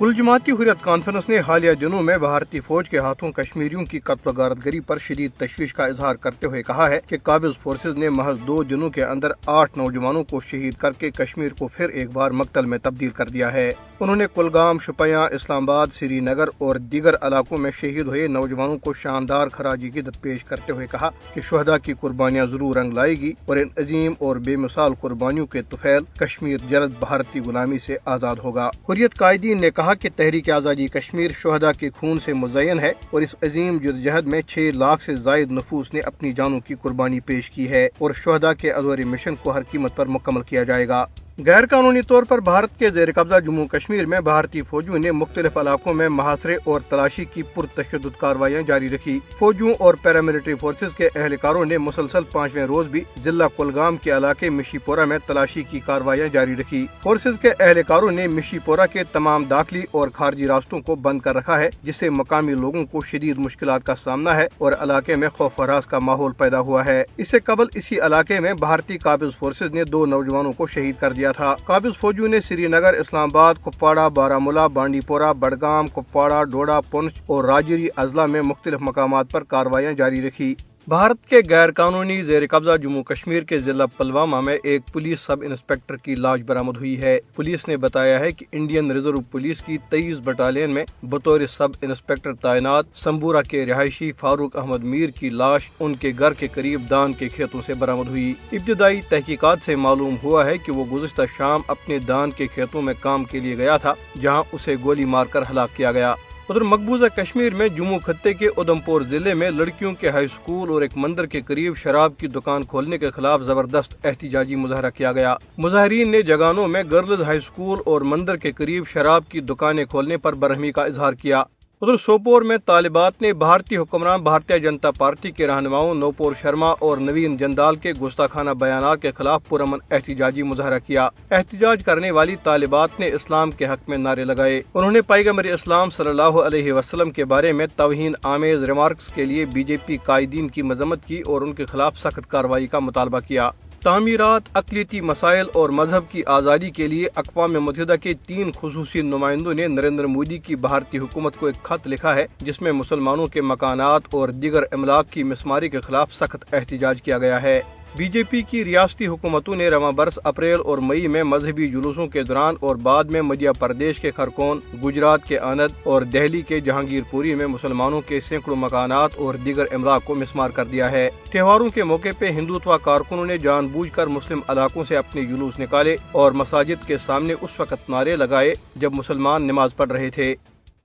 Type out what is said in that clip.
کل جماعتی حریت کانفرنس نے حالیہ دنوں میں بھارتی فوج کے ہاتھوں کشمیریوں کی قتل و غارت گری پر شدید تشویش کا اظہار کرتے ہوئے کہا ہے کہ قابض فورسز نے محض 2 دنوں کے اندر 8 نوجوانوں کو شہید کر کے کشمیر کو پھر ایک بار مقتل میں تبدیل کر دیا ہے۔ انہوں نے کلگام، شوپیاں، اسلام آباد، سری نگر اور دیگر علاقوں میں شہید ہوئے نوجوانوں کو شاندار خراج عقیدت پیش کرتے ہوئے کہا کہ شہداء کی قربانیاں ضرور رنگ لائے گی اور ان عظیم اور بے مثال قربانیوں کے طفیل کشمیر جلد بھارتی غلامی سے آزاد ہوگا۔ حریت قائدین نے کہا کہ تحریک آزادی کشمیر شہداء کے خون سے مزین ہے اور اس عظیم جدوجہد میں 6 لاکھ سے زائد نفوس نے اپنی جانوں کی قربانی پیش کی ہے اور شہداء کے ادھورے مشن کو ہر قیمت پر مکمل کیا جائے گا۔ غیر قانونی طور پر بھارت کے زیر قبضہ جموں کشمیر میں بھارتی فوجیوں نے مختلف علاقوں میں محاصرے اور تلاشی کی پرتشدد کارروائیاں جاری رکھی۔ فوجیوں اور پیراملٹری فورسز کے اہلکاروں نے مسلسل 5ویں روز بھی ضلع کلگام کے علاقے مشی پورہ میں تلاشی کی کارروائیاں جاری رکھی۔ فورسز کے اہلکاروں نے مشی پورہ کے تمام داخلی اور خارجی راستوں کو بند کر رکھا ہے، جس سے مقامی لوگوں کو شدید مشکلات کا سامنا ہے اور علاقے میں خوف و ہراس کا ماحول پیدا ہوا ہے۔ اس سے قبل اسی علاقے میں بھارتی قابض فورسز نے 2 نوجوانوں کو شہید کر دیا تھا۔ قابض فوجیوں نے سری نگر، اسلام آباد، کپواڑہ، بارامولہ، بانڈی پورہ، بڈگام، کپواڑہ، ڈوڈا، پونچھ اور راجوری اضلاع میں مختلف مقامات پر کارروائیاں جاری رکھی۔ بھارت کے غیر قانونی زیر قبضہ جموں کشمیر کے ضلع پلوامہ میں ایک پولیس سب انسپکٹر کی لاش برآمد ہوئی ہے۔ پولیس نے بتایا ہے کہ انڈین ریزرو پولیس کی 23 بٹالین میں بطور سب انسپکٹر تعینات سمبورہ کے رہائشی فاروق احمد میر کی لاش ان کے گھر کے قریب دان کے کھیتوں سے برآمد ہوئی۔ ابتدائی تحقیقات سے معلوم ہوا ہے کہ وہ گزشتہ شام اپنے دان کے کھیتوں میں کام کے لیے گیا تھا، جہاں اسے گولی مار کر ہلاک کیا گیا۔ ادھر مقبوضہ کشمیر میں جموں خطے کے ادھمپور ضلع میں لڑکیوں کے ہائی اسکول اور ایک مندر کے قریب شراب کی دکان کھولنے کے خلاف زبردست احتجاجی مظاہرہ کیا گیا۔ مظاہرین نے جگانوں میں گرلز ہائی اسکول اور مندر کے قریب شراب کی دکانیں کھولنے پر برہمی کا اظہار کیا۔ ادھر سوپور میں طالبات نے بھارتی حکمران بھارتیہ جنتا پارٹی کے رہنماؤں نوپور شرما اور نوین جندال کے گستاخانہ بیانات کے خلاف پرامن احتجاجی مظاہرہ کیا۔ احتجاج کرنے والی طالبات نے اسلام کے حق میں نعرے لگائے۔ انہوں نے پیغمبر اسلام صلی اللہ علیہ وسلم کے بارے میں توہین آمیز ریمارکس کے لیے BJP قائدین کی مذمت کی اور ان کے خلاف سخت کارروائی کا مطالبہ کیا۔ تعمیرات، اقلیتی مسائل اور مذہب کی آزادی کے لیے اقوام متحدہ کے 3 خصوصی نمائندوں نے نریندر مودی کی بھارتی حکومت کو ایک خط لکھا ہے، جس میں مسلمانوں کے مکانات اور دیگر املاک کی مسماری کے خلاف سخت احتجاج کیا گیا ہے۔ BJP کی ریاستی حکومتوں نے رواں برس اپریل اور مئی میں مذہبی جلوسوں کے دوران اور بعد میں مدھیہ پردیش کے خرکون، گجرات کے آنند اور دہلی کے جہانگیر پوری میں مسلمانوں کے سینکڑوں مکانات اور دیگر املاک کو مسمار کر دیا ہے۔ تہواروں کے موقع پہ ہندوتوا کارکنوں نے جان بوجھ کر مسلم علاقوں سے اپنے جلوس نکالے اور مساجد کے سامنے اس وقت نعرے لگائے جب مسلمان نماز پڑھ رہے تھے۔